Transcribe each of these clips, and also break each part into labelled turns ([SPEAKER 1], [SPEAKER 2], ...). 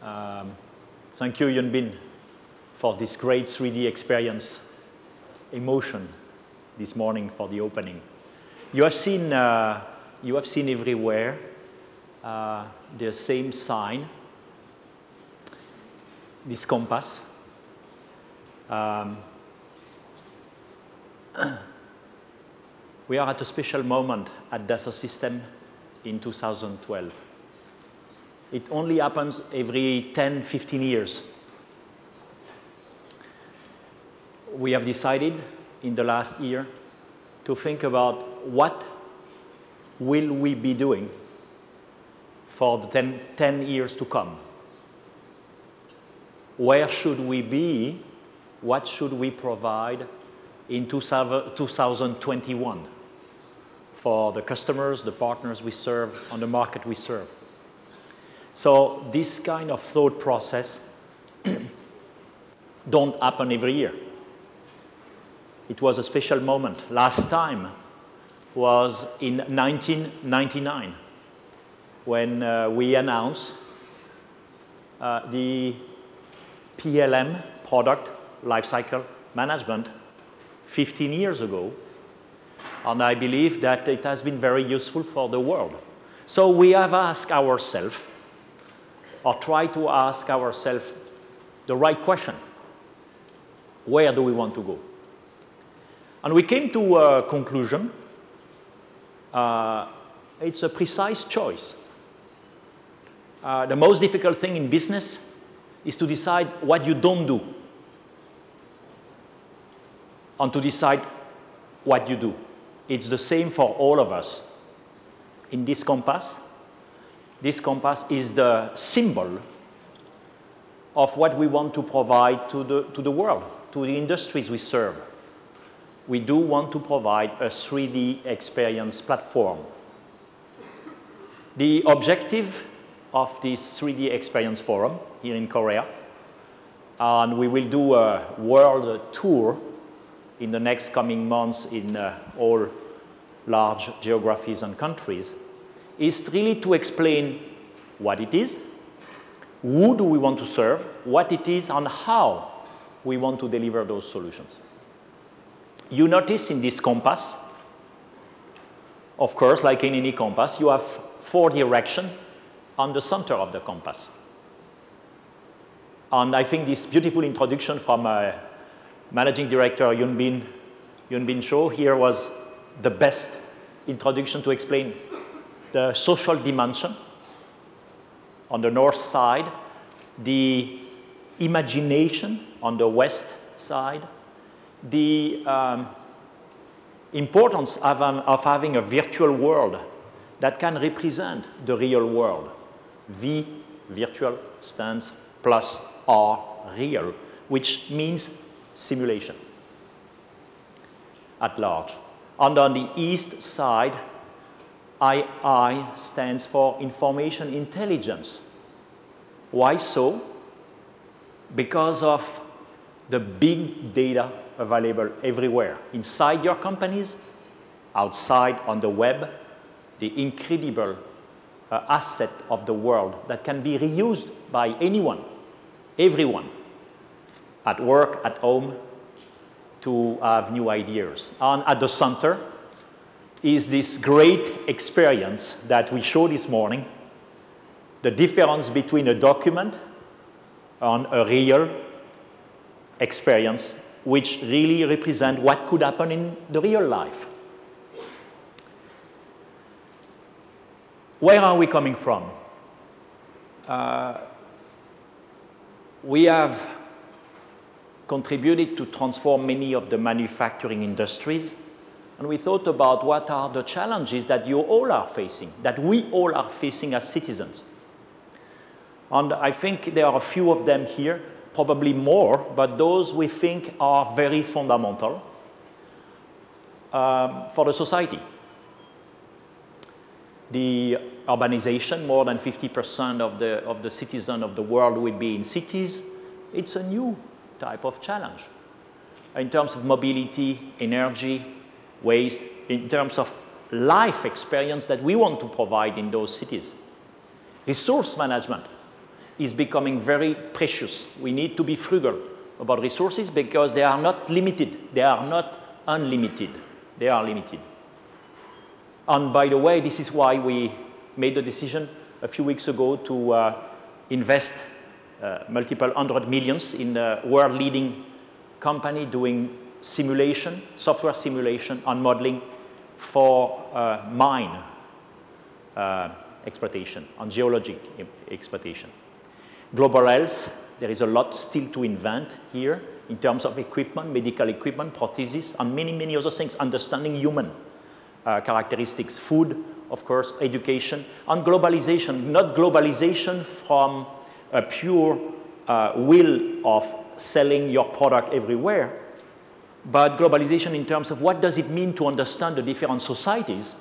[SPEAKER 1] Thank you, Yunbin, for this great 3D experience emotion this morning for the opening. You have seen everywhere the same sign, this compass. We are at a special moment at Dassault System in 2012. It only happens every 10, 15 years. We have decided in the last year to think about what will we be doing for the 10 years to come. Where should we be? What should we provide in 2021 for the customers, the partners we serve, on the market we serve? So this kind of thought process don't happen every year. It was a special moment. Last time was in 1999 when we announced the PLM, Product Lifecycle Management, 15 years ago. And I believe that it has been very useful for the world. So we have asked ourselves, or try to ask ourselves the right question. Where do we want to go? And we came to a conclusion. It's a precise choice. The most difficult thing in business is to decide what you don't do and to decide what you do. It's the same for all of us. In this compass is the symbol of what we want to provide to the world, to the industries we serve. We do want to provide a 3D experience platform. The objective of this 3D experience forum here in Korea, and we will do a world tour in the next coming months in all large geographies and countries, is really to explain what it is, who do we want to serve, what it is, and how we want to deliver those solutions. You notice in this compass, of course, like in any compass, you have 4 directions on the center of the compass. And I think this beautiful introduction from Managing Director Yunbin Cho here was the best introduction to explain the social dimension on the north side, the imagination on the west side, the importance of having a virtual world that can represent the real world. V, virtual, stands plus R, real, which means simulation at large. And on the east side, II stands for information intelligence. Why so? Because of the big data available everywhere, inside your companies, outside on the web, the incredible asset of the world that can be reused by anyone, everyone, at work, at home, to have new ideas. And at the center is this great experience that we showed this morning, the difference between a document and a real experience, which really represent what could happen in the real life. Where are we coming from? We have contributed to transform many of the manufacturing industries, and we thought about what are the challenges that you all are facing, that we all are facing as citizens. And I think there are a few of them here, probably more, but those we think are very fundamental for the society. The urbanization, more than 50% of the citizens of the world will be in cities. It's a new type of challenge in terms of mobility, energy, waste, in terms of life experience that we want to provide in those cities. Resource management. is becoming very precious. We need to be frugal about resources because they are not limited. They are not unlimited. They are limited. And by the way, this is why we made the decision a few weeks ago to invest multiple hundred millions in a world-leading company doing simulation, software simulation and modeling for mine exploitation and geologic exploitation. Global health, there is a lot still to invent here in terms of equipment, medical equipment, prosthesis, and many, many other things, understanding human characteristics, food, of course, education, and globalization, not globalization from a pure will of selling your product everywhere, but globalization in terms of what does it mean to understand the different societies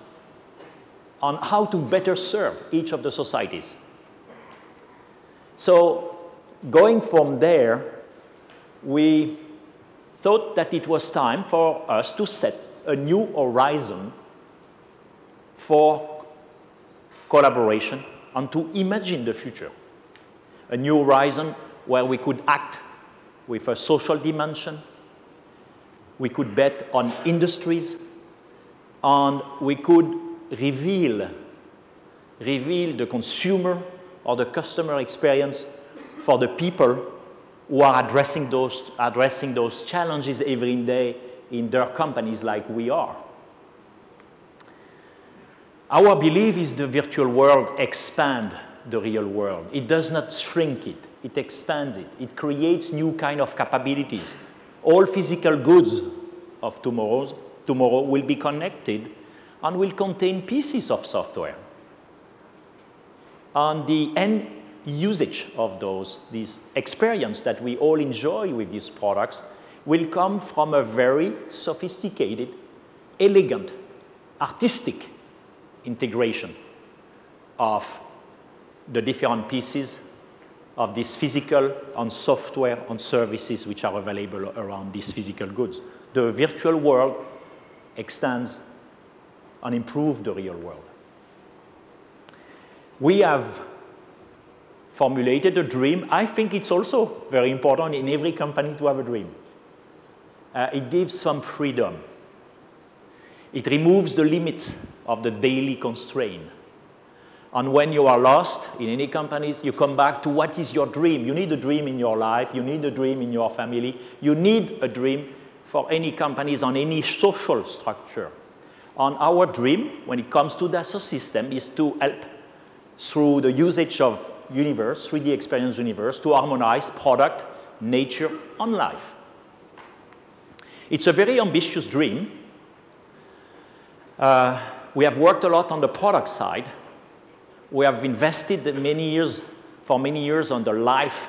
[SPEAKER 1] and how to better serve each of the societies. So going from there, we thought that it was time for us to set a new horizon for collaboration and to imagine the future. A new horizon where we could act with a social dimension, we could bet on industries, and we could reveal the consumer or the customer experience for the people who are addressing those challenges every day in their companies like we are. Our belief is the virtual world expands the real world. It does not shrink it. It expands it. It creates new kind of capabilities. All physical goods of tomorrow will be connected and will contain pieces of software. And the end usage of this experience that we all enjoy with these products will come from a very sophisticated, elegant, artistic integration of the different pieces of this physical and software and services which are available around these physical goods. The virtual world extends and improves the real world. We have formulated a dream. I think it's also very important in every company to have a dream. It gives some freedom. It removes the limits of the daily constraint. And when you are lost in any companies, you come back to what is your dream. You need a dream in your life. You need a dream in your family. You need a dream for any companies on any social structure. And our dream, when it comes to Dassault system, is to help through the usage of universe, 3D experience universe, to harmonize product, nature, and life. It's a very ambitious dream. We have worked a lot on the product side. We have invested for many years on the life,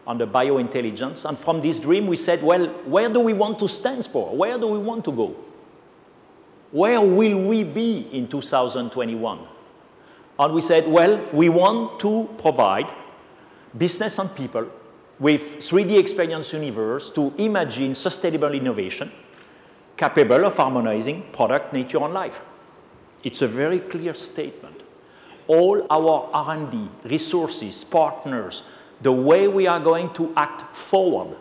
[SPEAKER 1] on the biointelligence. And from this dream, we said, well, where do we want to stand for? Where do we want to go? Where will we be in 2021? And we said, well, we want to provide business and people with 3D experience universe to imagine sustainable innovation capable of harmonizing product, nature, and life. It's a very clear statement. All our R&D, resources, partners, the way we are going to act forward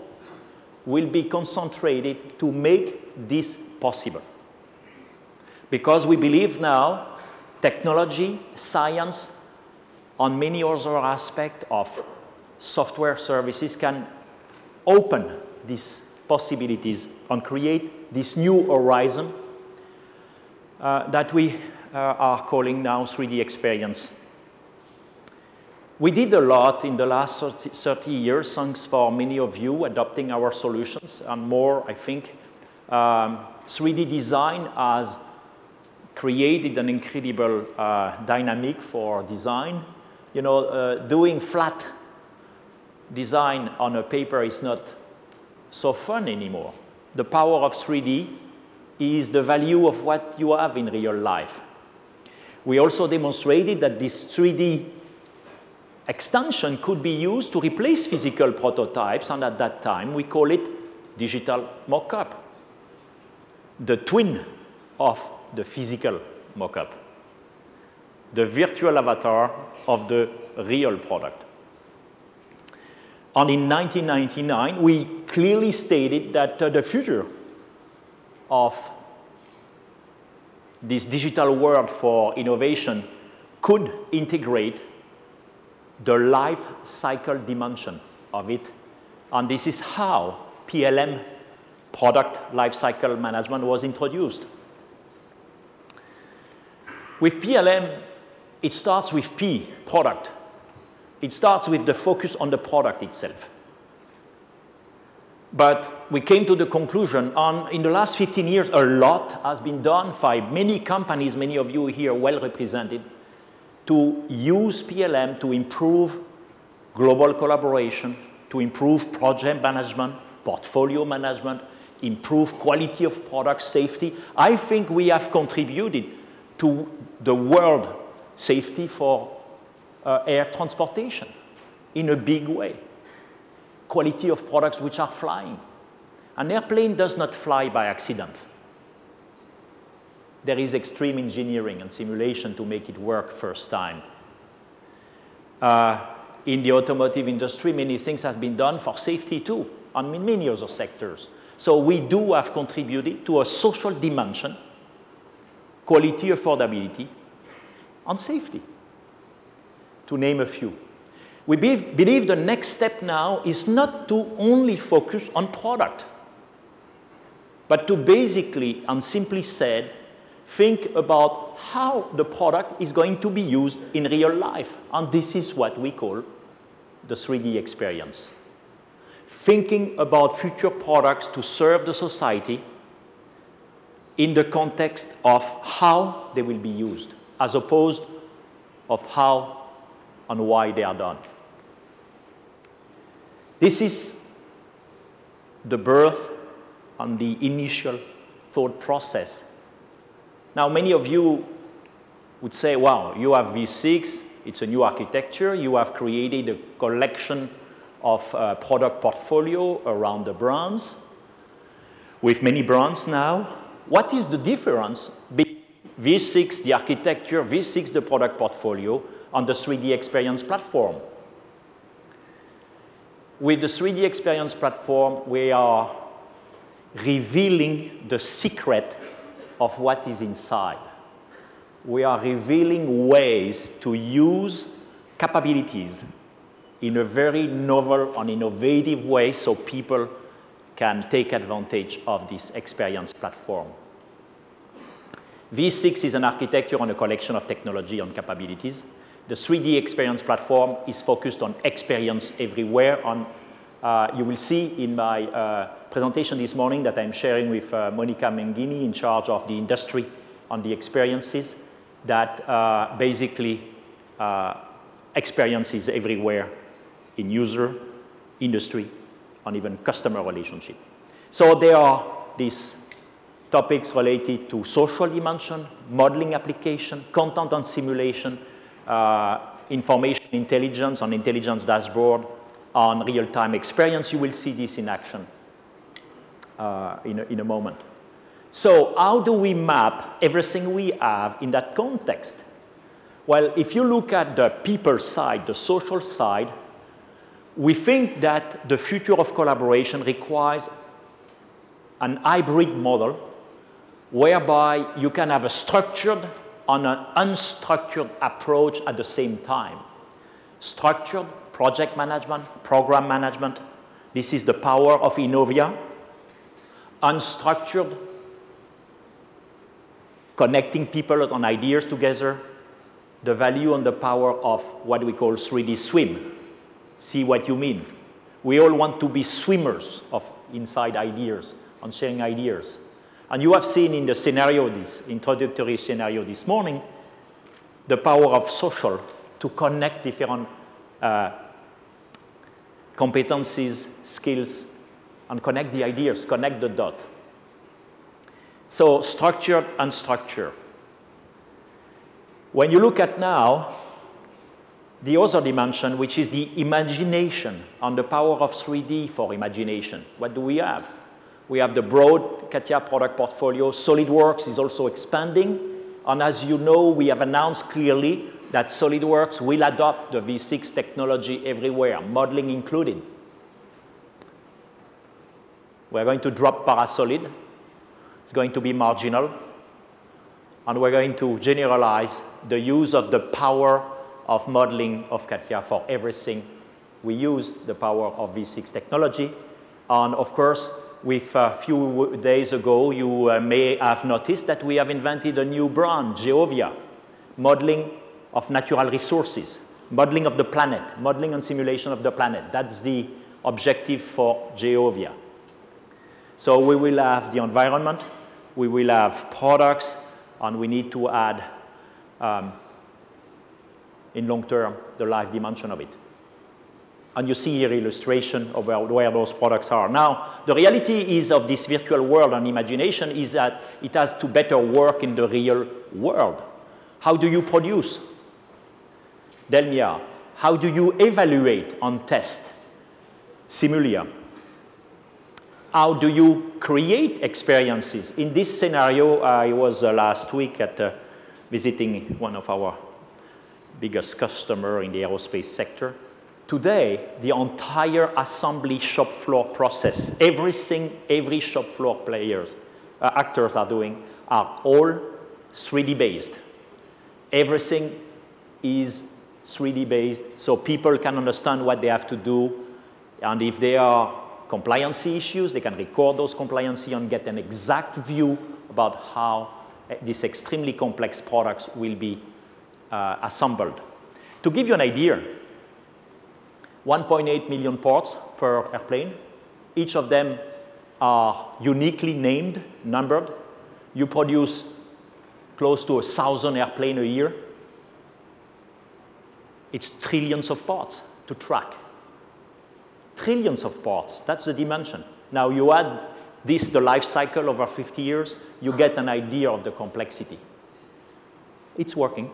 [SPEAKER 1] will be concentrated to make this possible. Because we believe now technology, science, and many other aspects of software services can open these possibilities and create this new horizon that we are calling now 3D experience. We did a lot in the last 30 years, thanks for many of you adopting our solutions, and more, I think. 3D design has created an incredible dynamic for design. You know, doing flat design on a paper is not so fun anymore. The power of 3D is the value of what you have in real life. We also demonstrated that this 3D extension could be used to replace physical prototypes, and at that time we call it digital mock-up, the twin of the physical mock-up, the virtual avatar of the real product. And in 1999, we clearly stated that the future of this digital world for innovation could integrate the life cycle dimension of it. And this is how PLM, product lifecycle management, was introduced. With PLM, it starts with P, product. It starts with the focus on the product itself. But we came to the conclusion, in the last 15 years, a lot has been done by many companies, many of you here well represented, to use PLM to improve global collaboration, to improve project management, portfolio management, improve quality of product safety. I think we have contributed to the world safety for air transportation in a big way. Quality of products which are flying. An airplane does not fly by accident. There is extreme engineering and simulation to make it work first time. In the automotive industry, many things have been done for safety too, and in many other sectors. So we do have contributed to a social dimension, quality, affordability, and safety, to name a few. We believe the next step now is not to only focus on product, but to basically, and simply said, think about how the product is going to be used in real life. And this is what we call the 3D experience. Thinking about future products to serve the society in the context of how they will be used, as opposed of how and why they are done. This is the birth and the initial thought process. Now, many of you would say, wow, you have V6, it's a new architecture, you have created a collection of product portfolio around the brands, with many brands now. What is the difference between V6, the architecture, V6, the product portfolio, and the 3D experience platform? With the 3D experience platform, we are revealing the secret of what is inside. We are revealing ways to use capabilities in a very novel and innovative way so people can take advantage of this experience platform. V6 is an architecture and a collection of technology and capabilities. The 3D experience platform is focused on experience everywhere. And you will see in my presentation this morning that I'm sharing with Monica Menghini, in charge of the industry on the experiences, that basically experience is everywhere in user, industry, and even customer relationship. So there are these topics related to social dimension, modeling application, content and simulation, information intelligence and intelligence dashboard, on real-time experience. You will see this in action in a moment. So how do we map everything we have in that context? Well, if you look at the people side, the social side, we think that the future of collaboration requires an hybrid model whereby you can have a structured and an unstructured approach at the same time. Structured project management, program management. This is the power of Innovia. Unstructured, connecting people and ideas together. The value and the power of what we call 3D swim. See what you mean. We all want to be swimmers of inside ideas and sharing ideas. And you have seen in the scenario, this introductory scenario this morning, the power of social to connect different competencies, skills, and connect the ideas, connect the dot. So structured, unstructured. When you look at now, the other dimension, which is the imagination and the power of 3D for imagination. What do we have? We have the broad CATIA product portfolio. SolidWorks is also expanding. And as you know, we have announced clearly that SolidWorks will adopt the V6 technology everywhere, modeling included. We're going to drop Parasolid. It's going to be marginal. And we're going to generalize the use of the power of modeling of CATIA for everything. We use the power of V6 technology. And of course, with a few days ago, you may have noticed that we have invented a new brand, Geovia, modeling of natural resources, modeling of the planet, modeling and simulation of the planet. That's the objective for Geovia. So we will have the environment, we will have products, and we need to add, in long term, the life dimension of it. And you see here illustration of where those products are. Now, the reality is of this virtual world and imagination is that it has to better work in the real world. How do you produce? Delmia, how do you evaluate and test? Simulia. How do you create experiences? In this scenario, I was last week at visiting one of our biggest customers in the aerospace sector. Today, the entire assembly shop floor process, everything every shop floor players, actors are doing, are all 3D based. Everything is 3D based, so people can understand what they have to do, and if there are compliancy issues, they can record those compliancy and get an exact view about how these extremely complex products will be assembled. To give you an idea, 1.8 million parts per airplane. Each of them are uniquely named, numbered. You produce close to 1,000 airplanes a year. It's trillions of parts to track. Trillions of parts, that's the dimension. Now you add this, the life cycle over 50 years, you get an idea of the complexity. It's working.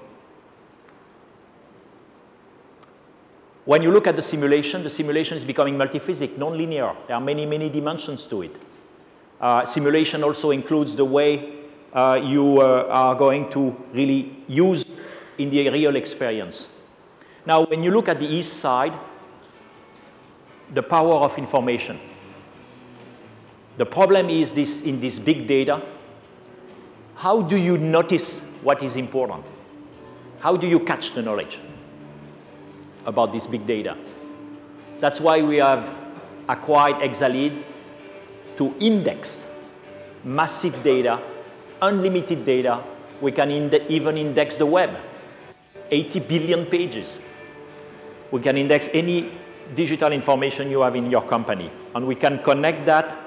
[SPEAKER 1] When you look at the simulation is becoming multi-physics, non-linear. There are many, many dimensions to it. Simulation also includes the way you are going to really use in the real experience. Now, when you look at the east side, the power of information. The problem is this, in this big data, how do you notice what is important? How do you catch the knowledge about this big data? That's why we have acquired Exalead to index massive data, unlimited data. We can even index the web, 80 billion pages. We can index any digital information you have in your company, and we can connect that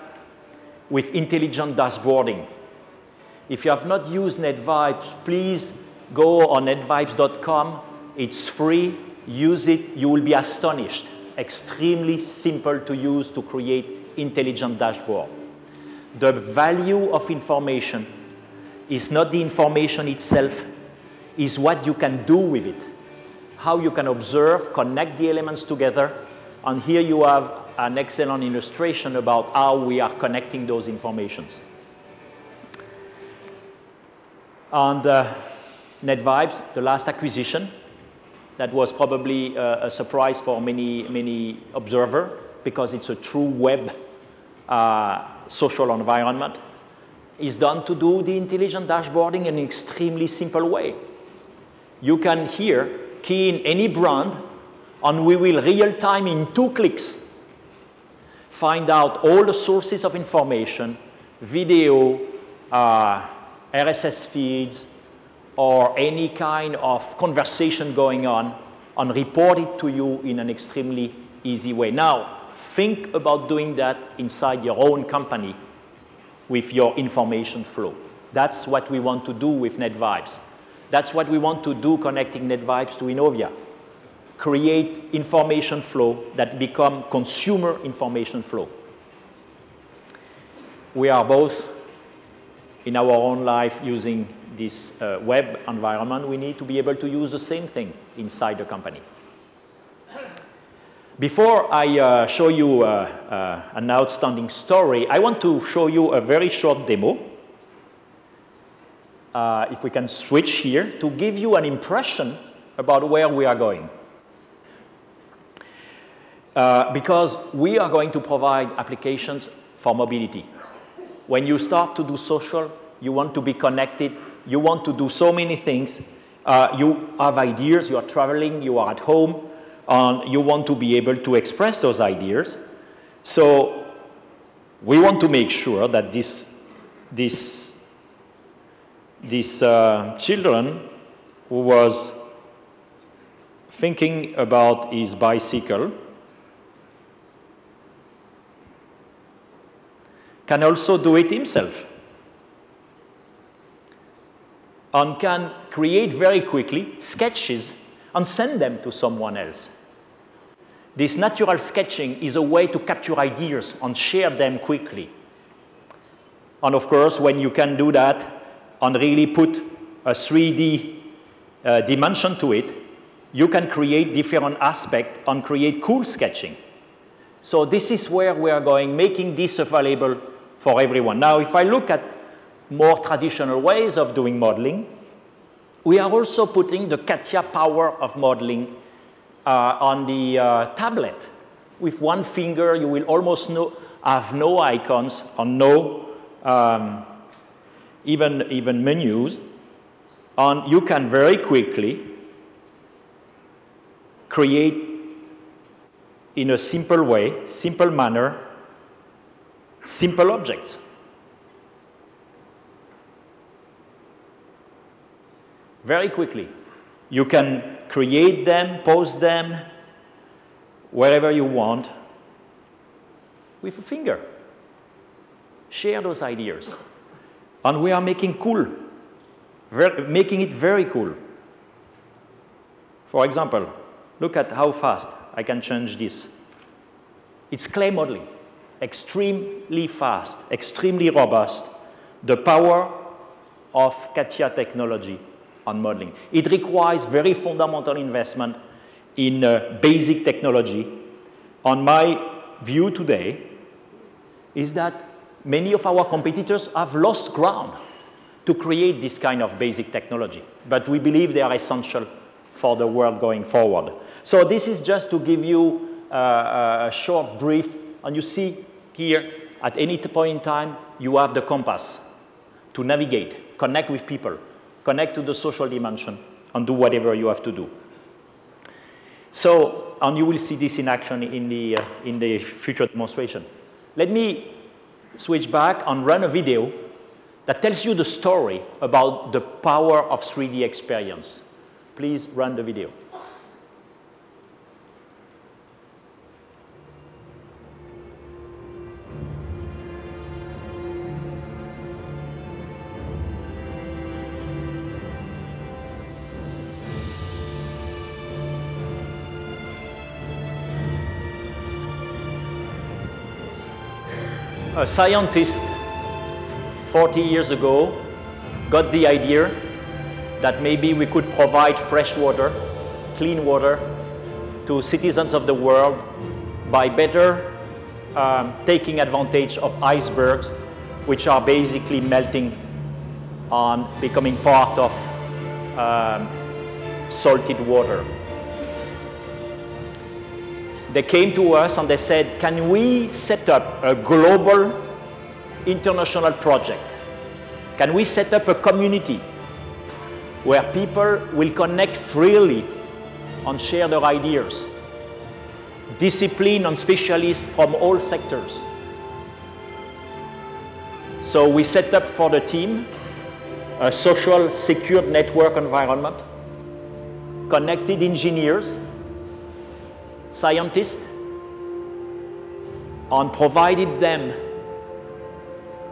[SPEAKER 1] with intelligent dashboarding. If you have not used NetVibes, please go on netvibes.com. It's free. Use it. You will be astonished. Extremely simple to use to create intelligent dashboard. The value of information is not the information itself, is what you can do with it. How you can observe, connect the elements together. And here you have an excellent illustration about how we are connecting those informations. And NetVibes, the last acquisition, that was probably a surprise for many observers because it's a true web social environment, is done to do the intelligent dashboarding in an extremely simple way. You can here key in any brand, and we will real time in 2 clicks find out all the sources of information, video, RSS feeds, or any kind of conversation going on, and report it to you in an extremely easy way. Now, think about doing that inside your own company with your information flow. That's what we want to do with NetVibes. That's what we want to do connecting NetVibes to Innovia. Create information flow that become consumer information flow. We are both in our own life using this web environment. We need to be able to use the same thing inside the company. Before I show you an outstanding story, I want to show you a very short demo. If we can switch here to give you an impression about where we are going. Because we are going to provide applications for mobility. When you start to do social, you want to be connected, you want to do so many things. You have ideas, you are traveling, you are at home, and you want to be able to express those ideas. So we want to make sure that these children who was thinking about his bicycle can also do it himself and can create very quickly sketches and send them to someone else. This natural sketching is a way to capture ideas and share them quickly. And of course, when you can do that and really put a 3D dimension to it, you can create different aspects and create cool sketching. So this is where we are going, making this available for everyone. Now, if I look at more traditional ways of doing modeling, we are also putting the CATIA power of modeling on the tablet. With one finger, you will almost have no icons or no even menus. And you can very quickly create in a simple way, simple manner, simple objects. Very quickly. You can create them, post them, wherever you want, with a finger. Share those ideas. And we are making cool, making it very cool. For example, look at how fast I can change this. It's clay modeling, extremely fast, extremely robust, the power of CATIA technology on modeling. It requires very fundamental investment in basic technology. On my view today is that many of our competitors have lost ground to create this kind of basic technology, but we believe they are essential for the world going forward. So this is just to give you a short brief, and you see here, at any point in time, you have the compass to navigate, connect with people, connect to the social dimension, and do whatever you have to do. So, and you will see this in action in the future demonstration. Let me switch back and run a video that tells you the story about the power of 3D experience. Please run the video. A scientist 40 years ago got the idea that maybe we could provide fresh water, clean water, to citizens of the world by better taking advantage of icebergs, which are basically melting and becoming part of salted water. They came to us and they said, can we set up a global international project? Can we set up a community where people will connect freely and share their ideas? Discipline and specialists from all sectors. So we set up for the team a social secured network environment, connected engineers, scientists, and provided them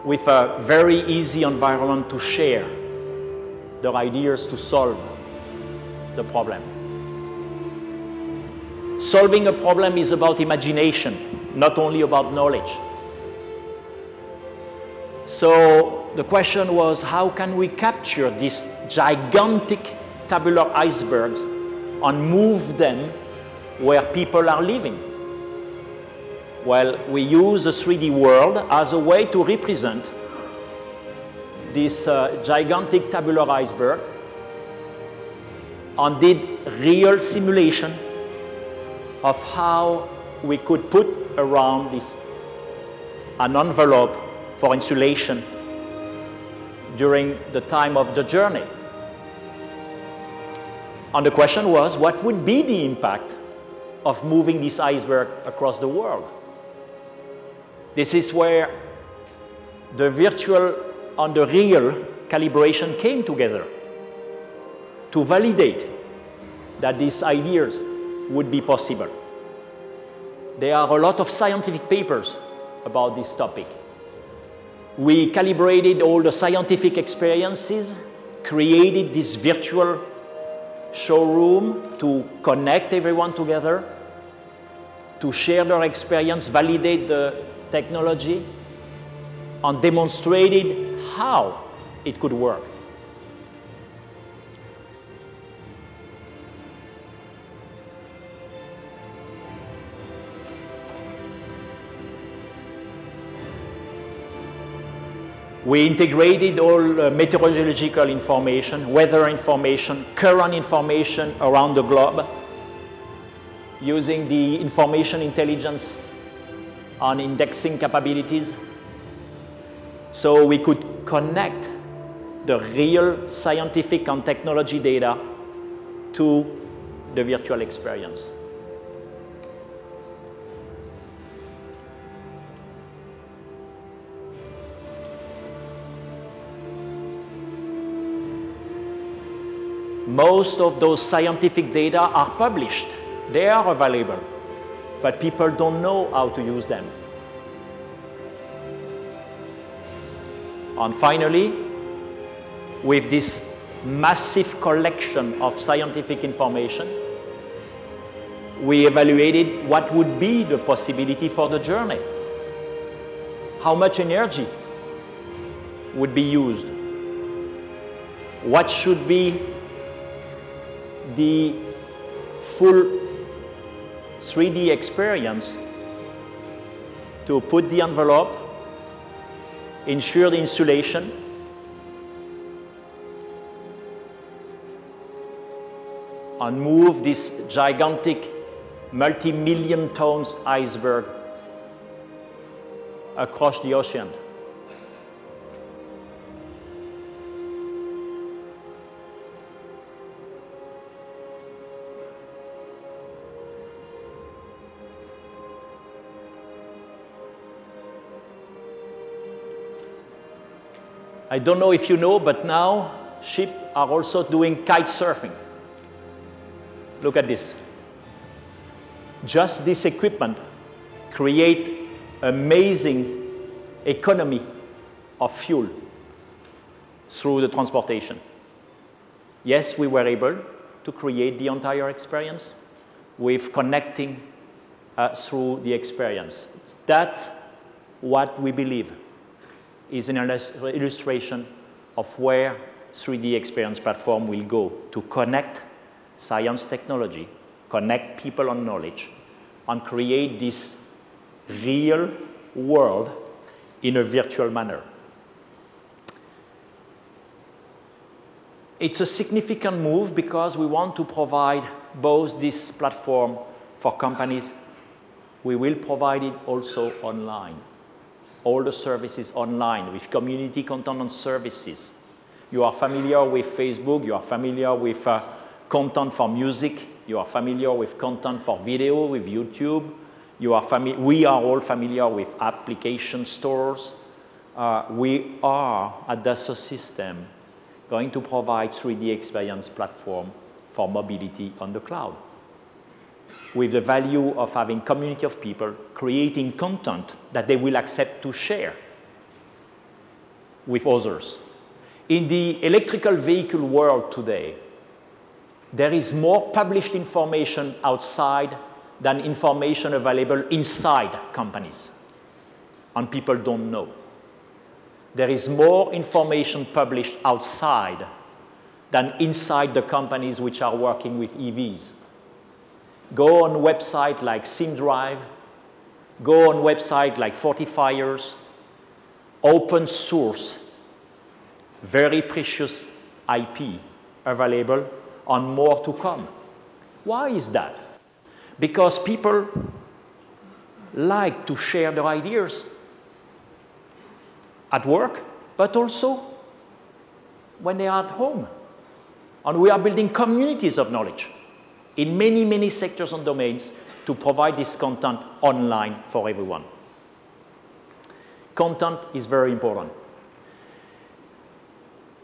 [SPEAKER 1] with a very easy environment to share their ideas to solve the problem. Solving a problem is about imagination, not only about knowledge. So the question was, how can we capture these gigantic tabular icebergs and move them where people are living? Well, we use the 3D world as a way to represent this gigantic tabular iceberg and did real simulation of how we could put around this an envelope for insulation during the time of the journey. And the question was, what would be the impact of moving this iceberg across the world? This is where the virtual and the real calibration came together to validate that these ideas would be possible. There are a lot of scientific papers about this topic. We calibrated all the scientific experiences, created this virtual showroom to connect everyone together, to share their experience, validate the technology, and demonstrated how it could work. We integrated all meteorological information, weather information, current information around the globe, using the information intelligence and indexing capabilities, so we could connect the real scientific and technology data to the virtual experience. Most of those scientific data are published. They are available, but people don't know how to use them. And finally, with this massive collection of scientific information, we evaluated what would be the possibility for the journey. How much energy would be used? What should be the full 3D experience to put the envelope, ensure the insulation, and move this gigantic multi-million tons iceberg across the ocean. I don't know if you know, but now ships are also doing kite surfing. Look at this. Just this equipment creates amazing economy of fuel through the transportation. Yes, we were able to create the entire experience with connecting through the experience. That's what we believe is an illustration of where 3D experience platform will go to connect science technology, connect people and knowledge, and create this real world in a virtual manner. It's a significant move because we want to provide both this platform for companies. We will provide it also online. All the services online with community content and services. You are familiar with Facebook, you are familiar with content for music, you are familiar with content for video, with YouTube. We are all familiar with application stores. We are, at Dassault System, going to provide 3D experience platform for mobility on the cloud, with the value of having community of people creating content that they will accept to share with others. In the electrical vehicle world today, there is more published information outside than information available inside companies, and people don't know. There is more information published outside than inside the companies which are working with EVs. Go on websites like SimDrive, go on websites like Fortifiers, open source, very precious IP available, and more to come. Why is that? Because people like to share their ideas. at work, but also when they are at home. And we are building communities of knowledge in many, many sectors and domains to provide this content online for everyone. Content is very important.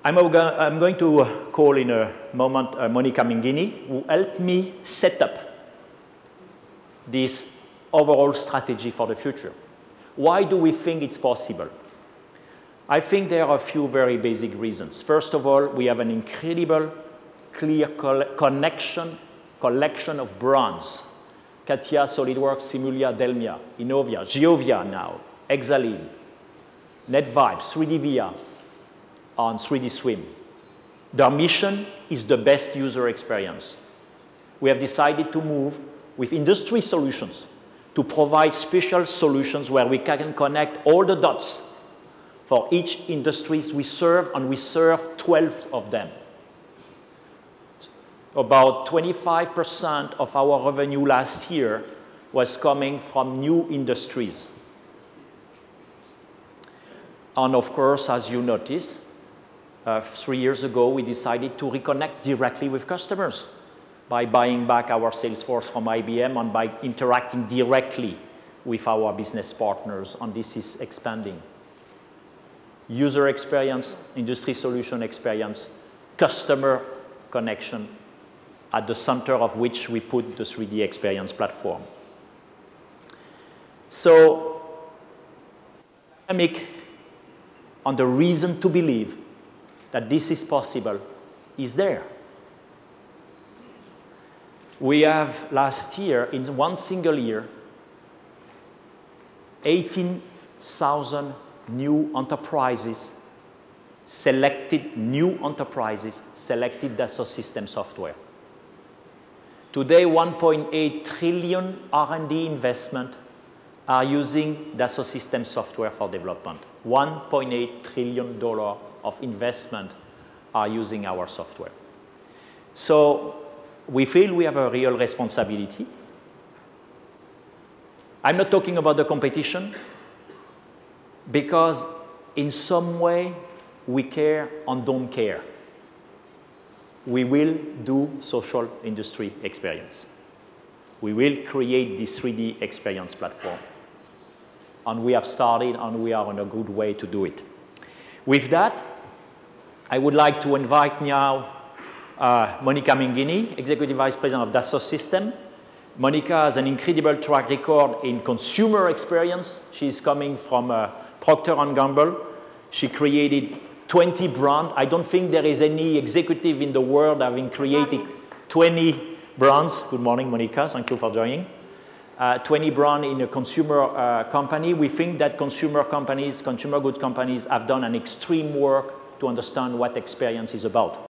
[SPEAKER 1] I'm going to call in a moment Monica Minghini, who helped me set up this overall strategy for the future. Why do we think it's possible? I think there are a few very basic reasons. First of all, we have an incredible, clear collection of brands. CATIA, SolidWorks, Simulia, Delmia, Innovia, Geovia now, Exaline, NetVibes, 3D VR, and 3D Swim. Their mission is the best user experience. We have decided to move with industry solutions to provide special solutions where we can connect all the dots for each industries we serve, and we serve 12 of them. About 25% of our revenue last year was coming from new industries. And of course, as you notice, 3 years ago, we decided to reconnect directly with customers by buying back our sales force from IBM and by interacting directly with our business partners, and this is expanding. User experience, industry solution experience, customer connection, at the center of which we put the 3D experience platform. So, dynamic and the reason to believe that this is possible is there. We have last year, in one single year, 18,000 new enterprises selected Dassault System software. Today, 1.8 trillion R&D investment are using Dassault System software for development. $1.8 trillion of investment are using our software. So we feel we have a real responsibility. I'm not talking about the competition, because in some way we care and don't care. We will do social industry experience. We will create this 3D experience platform. And we have started, and we are on a good way to do it. With that, I would like to invite now Monica Minghini, Executive Vice President of Dassault System. Monica has an incredible track record in consumer experience. She's coming from Procter & Gamble. She created 20 brands. I don't think there is any executive in the world having created 20 brands. Good morning, Monica. Thank you for joining. 20 brands in a consumer company. We think that consumer goods companies have done an extreme work to understand what experience is about.